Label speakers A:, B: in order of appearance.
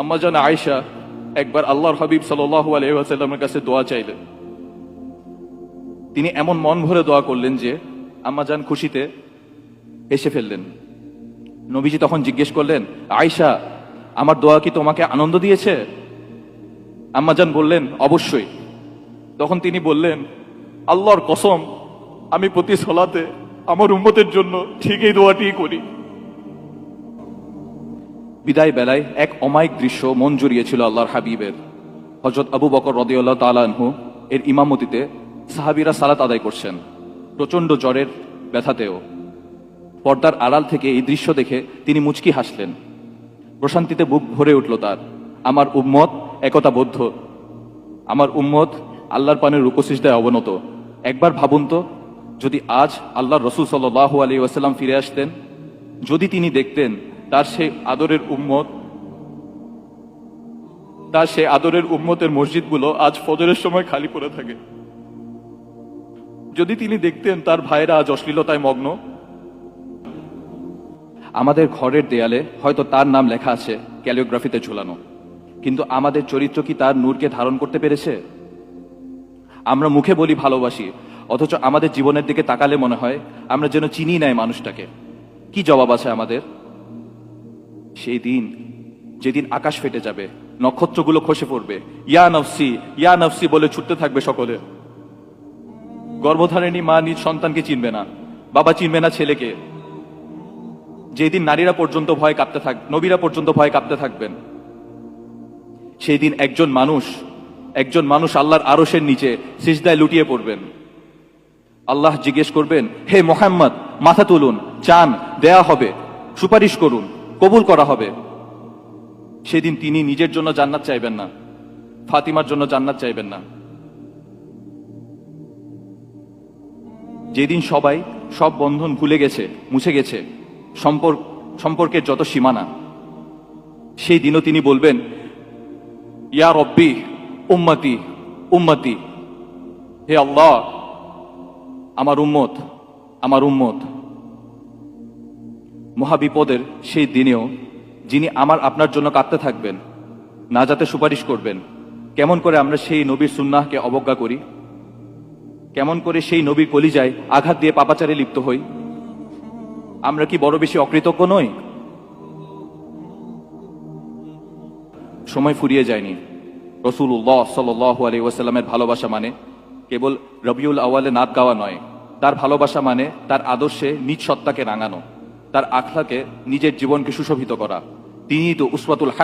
A: আম্মাজান আয়েশা একবার আল্লাহর হাবিব সাল্লাল্লাহু আলাইহি ওয়াসাল্লামের কাছে দোয়া চাইলেন। তিনি এমন মন ভরে দোয়া করলেন যে আম্মাজান খুশিতে হেসে ফেললেন। নবীজি তখন জিজ্ঞেস করলেন, আয়েশা, আমার দোয়া কি তোমাকে আনন্দ দিয়েছে? আম্মাজান বললেন, অবশ্যই। তখন তিনি বললেন, আল্লাহর কসম, আমি প্রতি সালাতে আমার উম্মতের জন্য ঠিক এই দোয়াটি করি। বিদায় বেলায় এক অমায়িক দৃশ্য মন জুড়িয়েছিল আল্লাহর হাবিবের। হযরত আবু বকর রাদিয়াল্লাহু তাআলা আনহু এর ইমামতিতে সাহাবীরা সালাত আদায় করছেন, প্রচন্ড জ্বরের ব্যথাতেও। পর্দার আড়াল থেকে এই দৃশ্য দেখে তিনি মুচকি হাসলেন। প্রশান্তিতে বুক ভরে উঠল তার। আমার উম্মত একতাবদ্ধ, আমার উম্মত আল্লাহর পানে রুকু সিজদায় অবনত। একবার ভাবুন তো, যদি আজ আল্লাহর রাসূল সাল্লাল্লাহু আলাইহি ওয়াসাল্লাম ফিরে আসতেন, যদি তিনি দেখতেন তার সেই আদরের উম্মতের মসজিদগুলো আজ ফজরের সময় খালি পড়ে থাকে, যদি তিনি দেখতেন তার ভাইরা আজ অশ্লীলতায় মগ্ন। আমাদের ঘরের দেয়ালে হয়তো তার নাম লেখা আছে ক্যালিওগ্রাফিতে ঝুলানো, কিন্তু আমাদের চরিত্র কি তার নূরকে ধারণ করতে পেরেছে? আমরা মুখে বলি ভালোবাসি, অথচ আমাদের জীবনের দিকে তাকালে মনে হয় আমরা যেন চিনি নাই মানুষটাকে। কি জবাব আছে আমাদের? সেই দিন, যেদিন আকাশ ফেটে যাবে, নক্ষত্রগুলো খসে পড়বে, ইয়া নফসি ইয়া নফসি বলে ছুটতে থাকবে সকলে। গর্ভধারিণী মা নিজ সন্তানকে চিনবে না, বাবা চিনবে না ছেলেকে। যেদিন নারীরা পর্যন্ত ভয় কাঁপতে নবীরা পর্যন্ত ভয় কাঁপতে থাকবেন। সেই দিন একজন মানুষ আল্লাহর আরশের নিচে সিজদায় লুটিয়ে পড়বেন। আল্লাহ জিজ্ঞেস করবেন, হে মুহাম্মদ, মাথা তুলুন, চান দেয়া হবে, সুপারিশ করুন, কবুল করা হবে। সেদিন তিনি নিজের জন্য জান্নাত চাইবেন না, ফাতিমার জন্য জান্নাত চাইবেন না। যেদিন সবাই সব বন্ধন ভুলে গেছে, মুছে গেছে, সম্পর্কের যত সীমানা, সেই দিনও তিনি বলবেন, ইয়া রব্বি উম্মতি উম্মতি, হে আল্লাহ, আমার উম্মত আমার উম্মত। মহাবিপদের সেই দিনেও যিনি আপনার জন্য কাঁদতে থাকবেন, নাজাতে সুপারিশ করবেন, কেমন করে আমরা সেই নবীর সুন্নাহকে অবজ্ঞা করি? কেমন করে সেই নবীর কলিজায় আঘাত দিয়ে পাপাচারে লিপ্ত হই? আমরা কি বড় বেশি অকৃতজ্ঞ নই? সময় ফুরিয়ে যায়নি। রাসূলুল্লাহ সাল্লাল্লাহু আলাইহি ওয়াসাল্লামের ভালোবাসা মানে কেবল রবিউল আউয়ালে নাত গাওয়া নয়। তার ভালোবাসা মানে তার আদর্শে নিজ সত্তাকে রাঙানো, তার আখলাকে নিজের জীবনকে সুশোভিত করা। তিনিই তো উসওয়াতুল হাসানাহ।